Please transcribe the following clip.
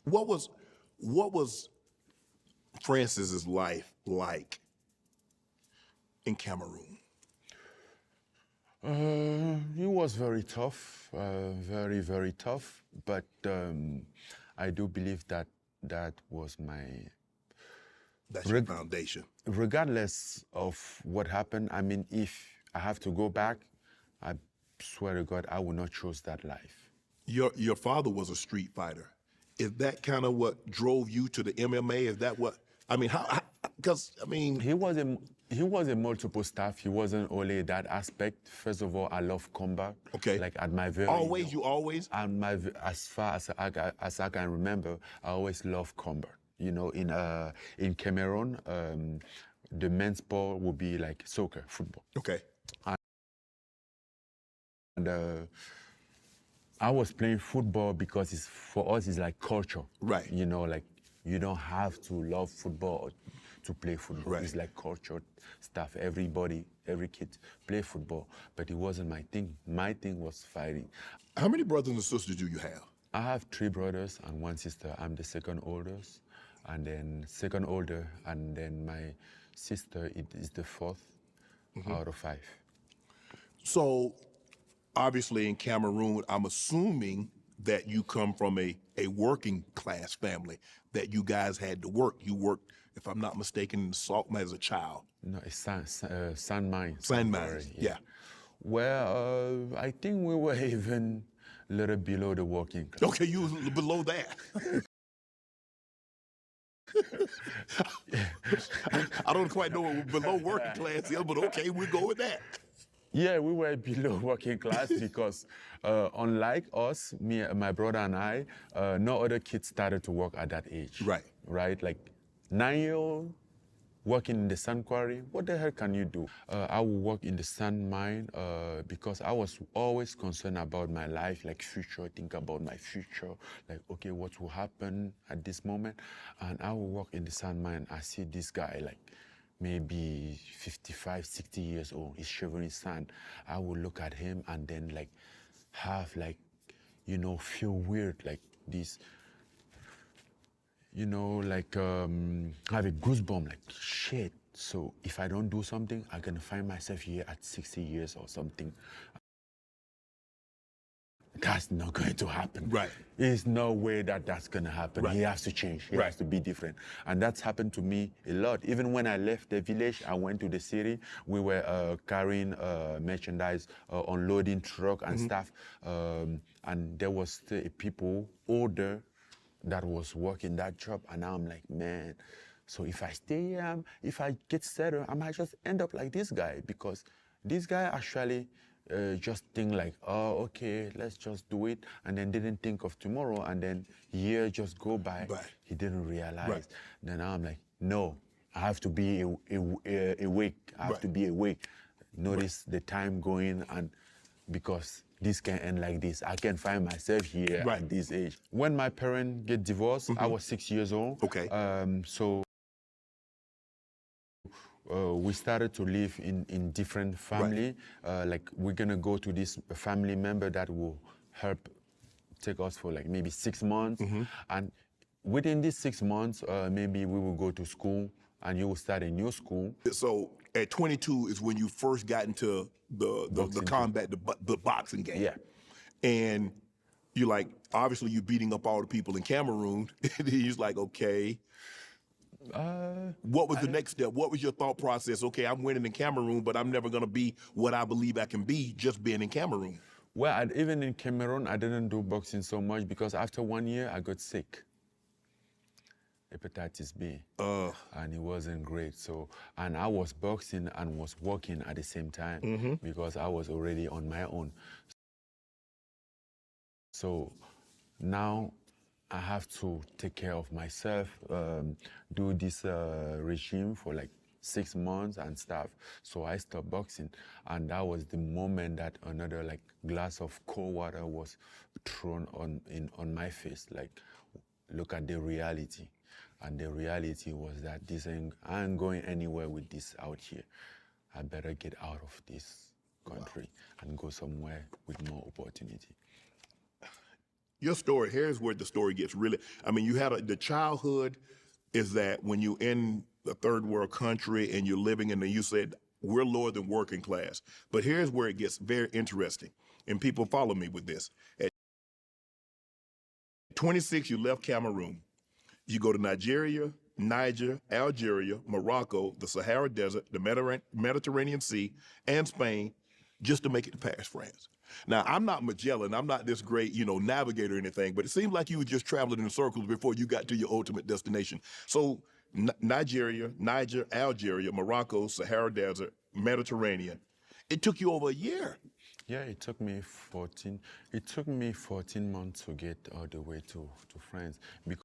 What was Francis's life like in Cameroon? It was very tough, very, very tough. But I do believe that that was That's your foundation. regardless of what happened. I mean, if I have to go back, I swear to God, I will not choose that life. Your father was a street fighter. Is that kind of what drove you to the MMA? Is that what I mean? How? Because I mean, He was a multiple staff. He wasn't only that aspect. First of all, I love combat. Okay. Like at my very always you always. as far as I can remember, I always loved combat. You know, in Cameroon, the men's sport would be like soccer, football. Okay. And I was playing football because for us it's like culture. Right. You know, like you don't have to love football to play football. Right. It's like culture stuff. Everybody, every kid play football. But it wasn't my thing. My thing was fighting. How many brothers and sisters do you have? I have 3 brothers and 1 sister. I'm the second oldest, and then second older, and then my sister is the 4th out of 5. So, obviously in Cameroon, I'm assuming that you come from a working class family, that you guys had to work. You worked, if I'm not mistaken, in the salt mine as a child. No, it's sand mine. Sand mines, yeah. Well, I think we were even a little below the working class. Okay, you was below that. I don't quite know what below working class is, but okay, we'll go with that. Yeah, we were below working class because unlike us, my brother and I, no other kids started to work at that age. Right. Right? Like 9-year-old working in the sand quarry, what the hell can you do? I would work in the sand mine because I was always concerned about my life, like future, think about my future, like, okay, what will happen at this moment? And I would work in the sand mine. I see this guy, like, maybe 55, 60 years old, he's shoveling sand. I would look at him and then like have like, you know, feel weird, like this, you know, like have a goosebump, like shit. So if I don't do something, I'm gonna find myself here at 60 years or something. That's not going to happen. Right. There's no way that that's going to happen. Right. He has to change. He Right. has to be different. And that's happened to me a lot. Even when I left the village, I went to the city. We were carrying merchandise, unloading truck and stuff. And there was still people older that was working that job. And now I'm like, man, so if I stay here, if I get settled, I might just end up like this guy, because this guy actually just think like, oh, okay, let's just do it, and then didn't think of tomorrow, and then year just go by. Right. He didn't realize. Right. Then now I'm like, no, I have to be awake. I have Right. to be awake. Notice the time going, and because this can end like this, I can find myself here Right. at this age. When my parents get divorced, I was 6 years old. Okay. So we started to live in different family. Like we're gonna go to this family member that will help take us for like maybe 6 months. And within these 6 months, maybe we will go to school and you will start a new school. So at 22 is when you first got into the combat, the boxing game. Yeah. And you're like, obviously you're beating up all the people in Cameroon. And he's like, okay. What was the next step? What was your thought process? Okay, I'm winning in Cameroon, but I'm never gonna be what I believe I can be just being in Cameroon. Well, even in Cameroon, I didn't do boxing so much because after 1 year, I got sick. Hepatitis B. And it wasn't great. So, and I was boxing and was working at the same time because I was already on my own. So now I have to take care of myself, do this regime for like 6 months and stuff. So I stopped boxing, and that was the moment that another like glass of cold water was thrown on my face. Like, look at the reality, and the reality was that I ain't going anywhere with this out here. I better get out of this country and go somewhere with more opportunity. Your story, here's where the story gets really, I mean, you had the childhood is that when you're in a third world country and you're living in the, you said, we're lower than working class. But here's where it gets very interesting. And people follow me with this. At 26, you left Cameroon. You go to Nigeria, Niger, Algeria, Morocco, the Sahara Desert, the Mediterranean Sea, and Spain, just to make it to Paris, France. Now, I'm not Magellan. I'm not this great, navigator or anything, but it seemed like you were just traveling in circles before you got to your ultimate destination. So Nigeria, Niger, Algeria, Morocco, Sahara Desert, Mediterranean. It took you over a year. Yeah, it took me 14 months to get all the way to France. Because